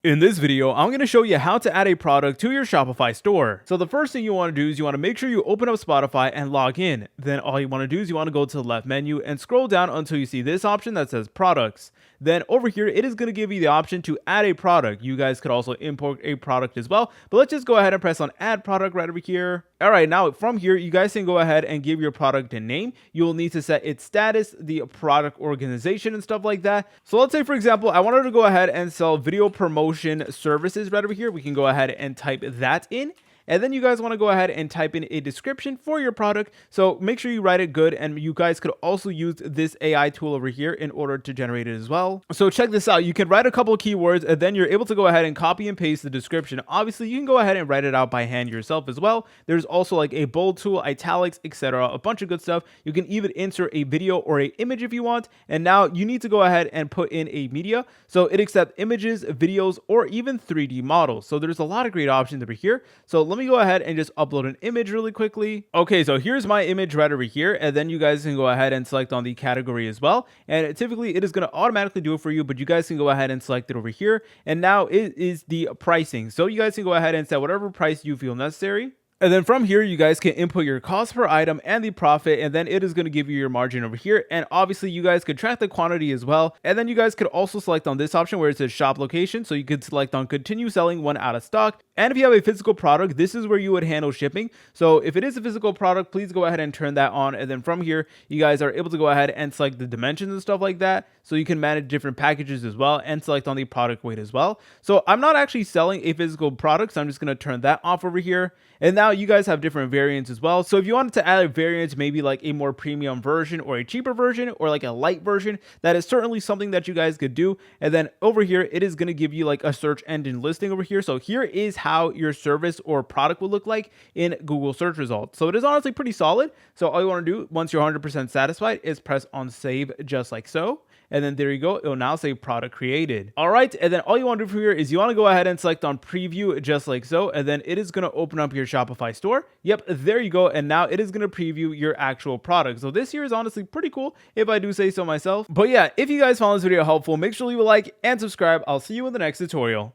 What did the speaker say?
In this video, I'm going to show you how to add a product to your Shopify store. So the first thing you want to do is you want to make sure you open up Spotify and log in. Then all you want to do is you want to go to the left menu and scroll down until you see this option that says products. Then over here, it is going to give you the option to add a product. You guys could also import a product as well, but let's just go ahead and press on add product right over here. All right, now from here, you guys can go ahead and give your product a name. You will need to set its status, the product organization and stuff like that. So let's say, for example, I wanted to go ahead and sell video promotion services right over here. We can go ahead and type that in. And then you guys want to go ahead and type in a description for your product. So make sure you write it good. And you guys could also use this AI tool over here in order to generate it as well. So check this out. You can write a couple of keywords and then you're able to go ahead and copy and paste the description. Obviously, you can go ahead and write it out by hand yourself as well. There's also like a bold tool, italics, etc. A bunch of good stuff. You can even insert a video or an image if you want. And now you need to go ahead and put in a media. So it accepts images, videos, or even 3D models. So there's a lot of great options over here. So let me go ahead and just upload an image really quickly. Okay, so here's my image right over here, and then you guys can go ahead and select on the category as well. And typically it is going to automatically do it for you, but you guys can go ahead and select it over here. And now it is the pricing. So you guys can go ahead and set whatever price you feel necessary. And then from here, you guys can input your cost per item and the profit, and then it is going to give you your margin over here. And obviously you guys could track the quantity as well. And then you guys could also select on this option where it says shop location. So you could select on continue selling when out of stock. And if you have a physical product, this is where you would handle shipping. So if it is a physical product, please go ahead and turn that on. And then from here, you guys are able to go ahead and select the dimensions and stuff like that. So you can manage different packages as well and select on the product weight as well. So I'm not actually selling a physical product, so I'm just going to turn that off over here. And now you guys have different variants as well. So if you wanted to add a variant, maybe like a more premium version or a cheaper version or like a light version, that is certainly something that you guys could do. And then over here, it is going to give you like a search engine listing over here. So here is how your service or product will look like in Google search results. So it is honestly pretty solid. So all you want to do once you're 100% satisfied is press on save just like so. And then there you go. It will now say product created. All right. And then all you want to do from here is you want to go ahead and select on preview just like so. And then it is going to open up your Shopify store. Yep. There you go. And now it is going to preview your actual product. So this here is honestly pretty cool if I do say so myself. But yeah, if you guys found this video helpful, make sure to leave a like and subscribe. I'll see you in the next tutorial.